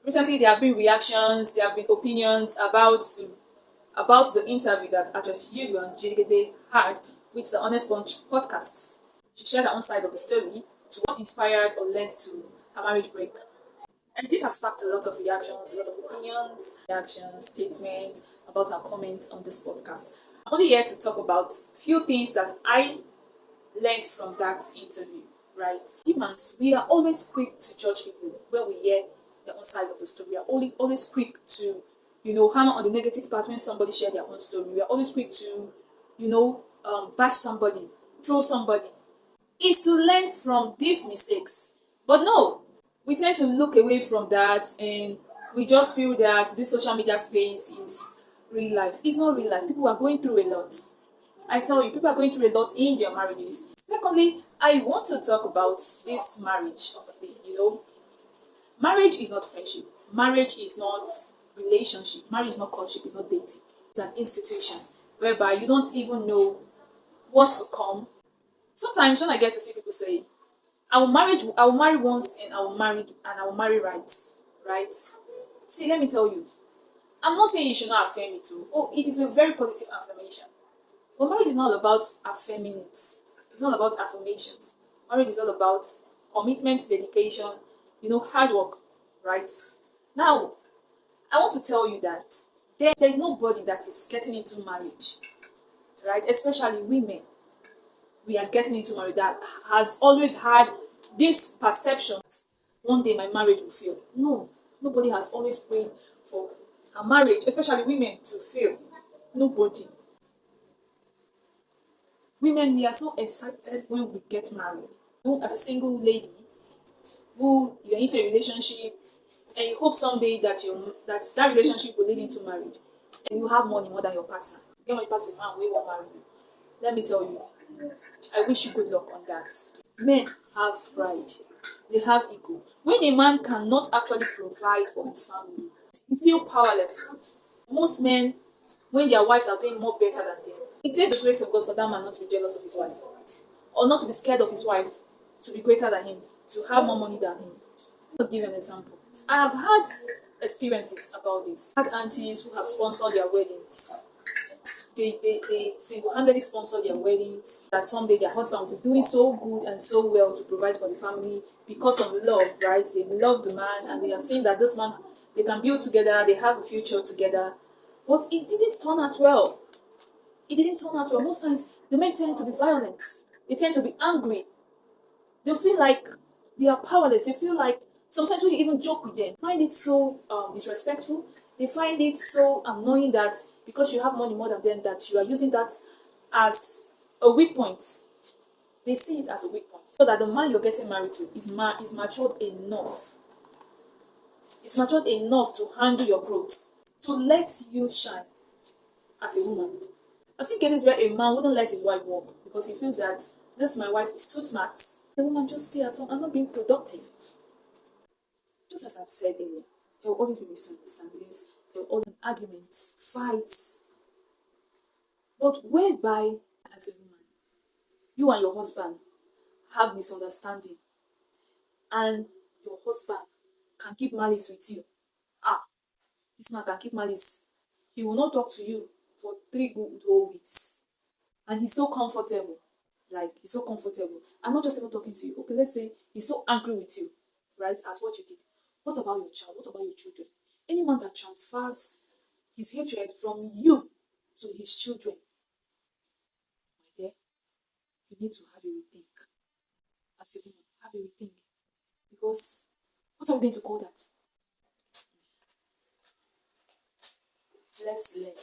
Recently, there have been reactions, there have been opinions about the interview that actress Yvonne Jegede had with the Honest Bunch podcast. She shared her own side of the story to what inspired or led to her marriage break. And this has sparked a lot of reactions, a lot of opinions, reactions, statements about her comments on this podcast. I'm only here to talk about few things that I learned from that interview, right? Humans, we are always quick to judge people when we hear their own side of the story. We are always quick to, hammer on the negative part when somebody share their own story. We are always quick to, bash somebody, throw somebody. Is to learn from these mistakes. But no, we tend to look away from that and we just feel that this social media space is real life. It's not real life. People are going through a lot. I tell you, people are going through a lot in their marriages. Secondly, I want to talk about this marriage of a thing. Marriage is not friendship. Marriage is not relationship. Marriage is not courtship. It's not dating. It's an institution whereby you don't even know what's to come. Sometimes when I get to see people say, I will marry once and I will marry right. Right? See, let me tell you. I'm not saying you should not affirm it too. Oh, it is a very positive affirmation. But marriage is not about affirming it. It's not about affirmations. Marriage is all about commitment, dedication, hard work, right? Now, I want to tell you that there is nobody that is getting into marriage, right? Especially women. We are getting into marriage that has always had this perception. One day my marriage will fail. No, nobody has always prayed for a marriage, especially women, to fail. Nobody. Women, we are so excited when we get married. You, as a single lady, who you're into a relationship and you hope someday that relationship will lead into marriage, and you have money more than your partner. You get money past the man wey wan marry you. Let me tell you, I wish you good luck on that. Men have pride. They have ego. When a man cannot actually provide for his family, he feel powerless. Most men, when their wives are doing more better than them, it takes the grace of God for that man not to be jealous of his wife, or not to be scared of his wife, to be greater than him, to have more money than him. I'll give you an example. I have had experiences about this. I had aunties who have sponsored their weddings. They single-handedly sponsor their weddings, that someday their husband will be doing so good and so well to provide for the family because of love, right? They love the man and they have seen that this man, they can build together, they have a future together. But it didn't turn out well. It didn't turn out well. Most times, the men tend to be violent. They tend to be angry. They feel like they are powerless. They feel like sometimes when you even joke with them, find it so disrespectful. They find it so annoying that because you have money more than them, that you are using that as a weak point. They see it as a weak point. So that the man you're getting married to is matured enough. It's matured enough to handle your growth, to let you shine as a woman. I've seen cases where a man wouldn't let his wife work because he feels that this my wife is too smart. The woman just stay at home and not being productive. Just as I've said earlier, there will always be misunderstandings, there will always be arguments, fights. But whereby, as a woman, you and your husband have misunderstanding and your husband can keep malice with you. This man can keep malice. He will not talk to you for 3 good whole weeks. And he's so comfortable. He's so comfortable. I'm not just even talking to you. Okay, let's say he's so angry with you, right, at what you did. What about your child? What about your children? Any man that transfers his hatred from you to his children, my dear, you need to have a rethink. As a woman, have a rethink. Because what are we going to call that? Let's learn.